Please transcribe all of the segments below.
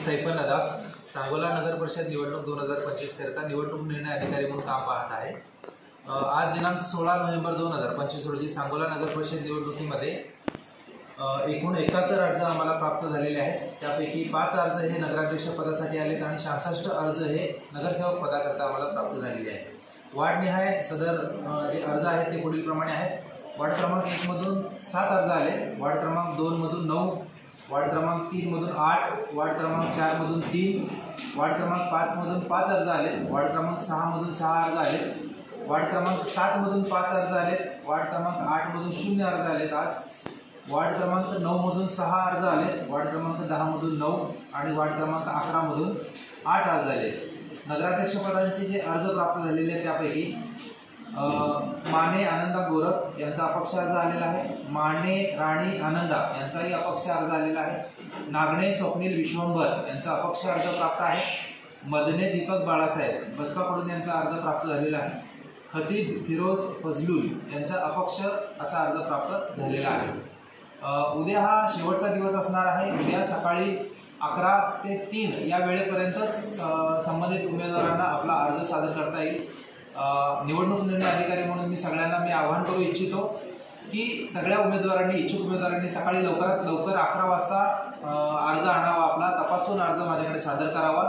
सैफल नदाफ सांगोला नगर परिषद निवडणूक 2025 करता निवडणूक निर्णय अधिकारी म्हणून काम पाहत आहे। आज दिनांक 16 नोव्हेंबर 2025 रोजी सांगोला नगर परिषद निवडणुकीमध्ये एकूण 71 अर्ज आम्हाला प्राप्त झालेले आहेत। त्यापैकी 5 अर्ज हे नगराध्यक्ष पदासाठी आलेत आणि 66 अर्ज हे नगरसेवक पदाकरता आम्हाला प्राप्त झालेले आहेत। वार्डनिहाय सदर जे अर्ज आहेत ते पुढील प्रमाणे आहेत। वार्ड क्रमांक 1 मधून 7 अर्ज आले, वार्ड क्रमांक 2 मधून 9, वार्ड क्रमांक 3 मधून 8, वार्ड क्रमांक 4 मधून 3, वार्ड क्रमांक 5 मधून 5 अर्ज आले, वार्ड क्रमांक 6 मधून 6 अर्ज आले, वार्ड क्रमांक 7 मधून 5 अर्ज आले, वार्ड क्रमांक 8 मधून 0 अर्ज आलेत आज, वार्ड क्रमांक 9 मधून 6 अर्ज आले, वार्ड क्रमांक 10 मधून 9 आणि वार्ड क्रमांक 11 मधून 8 अर्ज आले। नगराध्यक्ष पदांचे जे अर्ज प्राप्त झालेले आहेत त्यापैकी माने आनंदा गोरख यांचा अपक्ष अर्ज आलेला आहे, माने राणी आनंदा यांचाही अपक्ष अर्ज आलेला आहे, नागणे स्वप्नील विश्वंभर यांचा अपक्ष अर्ज प्राप्त आहे, मदने दीपक बाळासाहेब बसपाकडून यांचा अर्ज प्राप्त झालेला आहे, खतीब फिरोज फजलुल यांचा अपक्ष असा अर्ज प्राप्त झालेला आहे। उद्या हा शेवटचा दिवस असणार आहे। उद्या सकाळी 11 ते 3 या वेळेपर्यंतच संबंधित उमेदवारांना आपला अर्ज सादर करता येईल। निवडणूक निर्णय अधिकारी म्हणून मी सगळ्यांना आवाहन करू इच्छितो की सगळ्या उमेदवारांनी इच्छुक उमेदवारांनी सकाळी लवकरात लवकर 11 वाजता अर्ज आणावा, आपला तपासून अर्ज माझ्याकडे सादर करावा,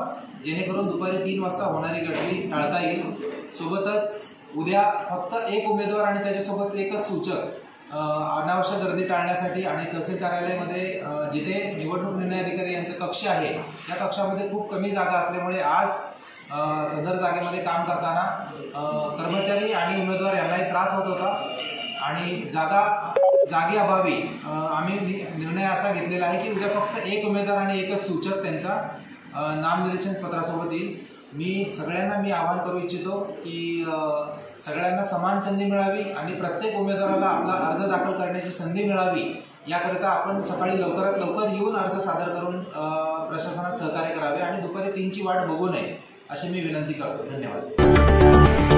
जेणेकरून दुपारी 3 वाजता होणारी गर्दी टाळता येईल। सोबतच उद्या फक्त एक उमेदवार आणि त्याच्यासोबत एकच सूचक अनावश्यक गर्दी टाळण्यासाठी आणि तहसील कार्यालयामध्ये जिथे निवडणूक निर्णय अधिकारी यांचा कक्ष आहे त्या कक्षामध्ये खूप कमी जागा असल्यामुळे आज सदर जागेमध्ये काम करताना कर्मचारी आणि उमेदवार यांनाही त्रास होत होता आणि जागेअभावी आम्ही निर्णय असा घेतलेला आहे की उद्या फक्त एक उमेदवार आणि एकच सूचक त्यांचा नामनिर्देशन पत्रासोबत येईल। मी सगळ्यांना आवाहन करू इच्छितो की सगळ्यांना समान संधी मिळावी आणि प्रत्येक उमेदवाराला आपला अर्ज दाखल करण्याची संधी मिळावी याकरिता आपण सकाळी लवकरात लवकर येऊन अर्ज सादर करून प्रशासनास सहकार्य करावे आणि दुपारी 3ची वाट बघू नये अशी मी विनंती करतो। धन्यवाद।